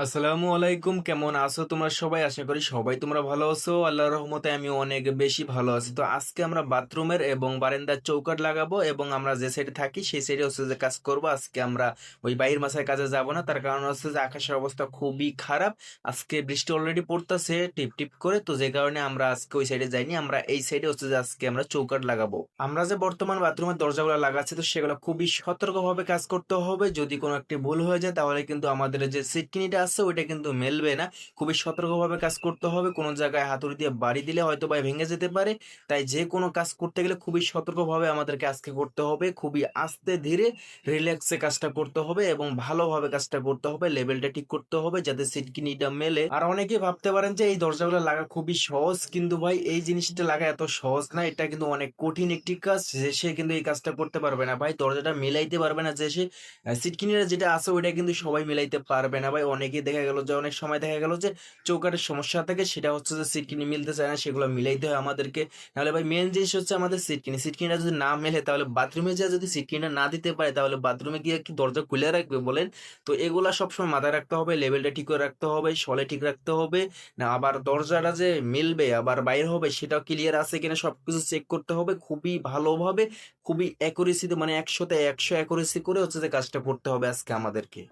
আসসালামু আলাইকুম, কেমন আছো তোমরা সবাই? আশা করি সবাই তোমরা ভালো আছো। আল্লাহর রহমতে আমি অনেক বেশি ভালো আছি। তো আজকে আমরা বাথরুমের এবং বারান্দার চৌকাঠ লাগাবো এবং আমরা যে সাইডে থাকি সেই সাইডে হচ্ছে যে কাজ করব। আজকে আমরা ওই বাইরের মাসায় কাজে যাব না, তার কারণ হচ্ছে যে আকাশের অবস্থা খুবই খারাপ। আজকে বৃষ্টি অলরেডি পড়তেছে টিপ টিপ করে, তো যে কারণে আমরা আজকে ওই সাইডে যাইনি, আমরা এই সাইডে হচ্ছে যে আজকে আমরা চৌকাঠ লাগাবো। আমরা যে বর্তমান বাথরুমের দরজাগুলো লাগাচ্ছি, তো সেগুলো খুবই সতর্কভাবে কাজ করতে হবে। যদি কোনো একটি ভুল হয়ে যায় তাহলে কিন্তু আমাদের যে সিটকিনিটা আছে ওইটা কিন্তু মেলবে না। খুবই সতর্কভাবে কাজ করতে হবে। কোনো জায়গায় হাতুড়ি দিয়ে বাড়ি দিলে হয়তো বা ভেঙে যেতে পারে। তাই যে কোনো কাজ করতে গেলে খুবই সতর্কভাবে আমাদেরকে আজকে করতে হবে। খুবই আস্তে ধীরে রিল্যাক্সে কাজটা করতে হবে এবং ভালোভাবে কাজটা করতে হবে। লেভেলটা ঠিক করতে হবে যাতে সিটকিনিটা মেলে। আর অনেকে ভাবতে পারেন যে এই দরজাগুলো লাগা খুবই সহজ, কিন্তু ভাই এই জিনিসটা লাগা এত সহজ না। এটা কিন্তু অনেক কঠিন একটি কাজ। যে সে কিন্তু এই কাজটা করতে পারবে না ভাই, দরজাটা মিলাইতে পারবে না। যে সে সিটকিনিটা যেটা আছে ওইটা কিন্তু সবাই মিলাইতে পারবে না ভাই। অনেকেই দেখা গেল যে অনেক সময় দেখা গেল যে চৌকাঠের সমস্যা থাকে, সেটা হচ্ছে যে সিটকিনি মিলতে চায় না, সেগুলো মিলাইতে হয় আমাদেরকে। নাহলে ভাই মেন জিনিস হচ্ছে আমাদের সিটকিনিটা যদি না মেলে তাহলে বাথরুমে যা যদি সিটকিনিটা না দিতে পারে তাহলে বাথরুমে গিয়ে কি দরজা খুলে রাখবে বলেন? তো এগুলা সবসময় মাথায় রাখতে হবে, লেভেলটা ঠিক করে রাখতে হবে, সলে ঠিক রাখতে হবে না। আবার দরজাটা যে মিলবে আবার বাইর হবে সেটাও ক্লিয়ার আছে কিনা সবকিছু চেক করতে হবে খুবই ভালোভাবে, খুবই অ্যাকুরেসিতে, মানে 100তে 100 অ্যাকুরেসি করে হচ্ছে যে কাজটা করতে হবে আজকে আমাদেরকে।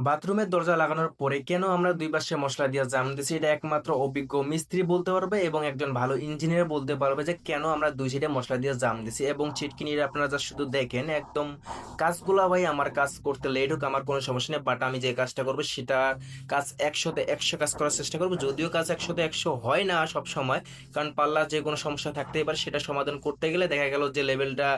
বাথরুমের দরজা লাগানোর পরে কেন আমরা দুই পাশে মশলা দিয়ে জাম দিছি, এটা একমাত্র অভিজ্ঞ মিস্ত্রি বলতে পারবে এবং একজন ভালো ইঞ্জিনিয়ার বলতে পারবে যে কেন আমরা দুই সাইডে মশলা দিয়ে জাম দিছি। এবং ছিটকিনির আপনারা যা শুধু দেখেন একদম কাজগুলা ভাই, আমার কাজ করতে লেট হোক আমার কোনো সমস্যা নেই, বাট আমি যে কাজটা করবো সেটা কাজ 100তে 100 কাজ করার চেষ্টা করবো। যদিও কাজ 100তে 100 হয় না সব সময়, কারণ পাল্লা যে কোনো সমস্যা থাকতেই পারে, সেটা সমাধান করতে গেলে দেখা গেল যে লেভেলটা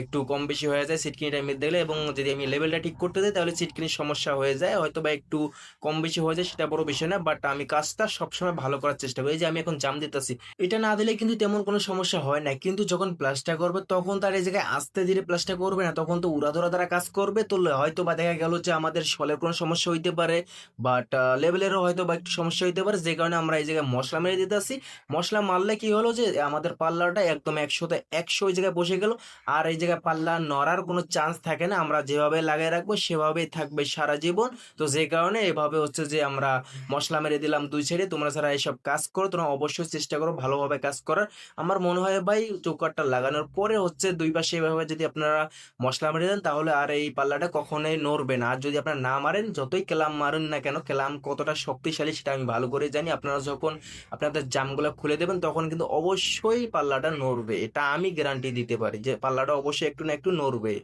একটু কম বেশি হয়ে যায় সিটকিনিটা মিলতে গেলে। এবং যদি আমি লেভেলটা ঠিক করতে যাই তাহলে সিটকিনির সমস্যা হয়ে যায়, হয়তো বা একটু কম বেশি হয়ে যায়, সেটা বড় বিষয় না। বাট আমি কাজটা সবসময় ভালো করার চেষ্টা করি। এই যে আমি এখন জাম দিতেছি, এটা না দিলে কিন্তু তেমন কোনো সমস্যা হয় না, কিন্তু যখন প্লাসটা করবে তখন তার এই জায়গায় আস্তে ধীরে প্লাসটা করবে না, তখন তো উড়াধরা দ্বারা কাজ করবে। তো হয়তো বা দেখা গেল যে আমাদের সলের কোনো সমস্যা হইতে পারে, বাট লেভেলেরও হয়তো বা একটু সমস্যা হইতে পারে, যে কারণে আমরা এই জায়গায় মশলা মেরে দিতেছি। মশলা মারলে কি হলো যে আমাদের পাল্লাটা একদম 100তে 100 ওই জায়গায় বসে গেল, আর এই জায়গায় পাল্লা নড়ার কোনো চান্স থাকে না। আমরা যেভাবে লাগিয়ে রাখবো সেভাবেই থাকবে সারা জীবন। তো যে কারণে এভাবে হচ্ছে যে আমরা মশলা মেরে দিলাম দুই সাইডে। তোমরা যারা এইসব কাজ করো তোমরা অবশ্যই চেষ্টা করো ভালোভাবে কাজ করার। আমার মনে হয় ভাই চৌকাঠটা লাগানোর পরে হচ্ছে দুই পাশে এভাবে যদি আপনারা মশলা মেরে দেন তাহলে আর এই পাল্লাটা কখনোই নড়বে না। আর যদি আপনারা না মারেন, যতই ক্যালাম মারুন না কেন, ক্যালাম কতটা শক্তিশালী সেটা আমি ভালো করে জানি। আপনারা যখন আপনাদের জামগুলো খুলে দেবেন তখন কিন্তু অবশ্যই পাল্লাটা নড়বে, এটা আমি গ্যারান্টি দিতে পারি যে পাল্লাটা অবশ্যই একটু না একটু নড়বে।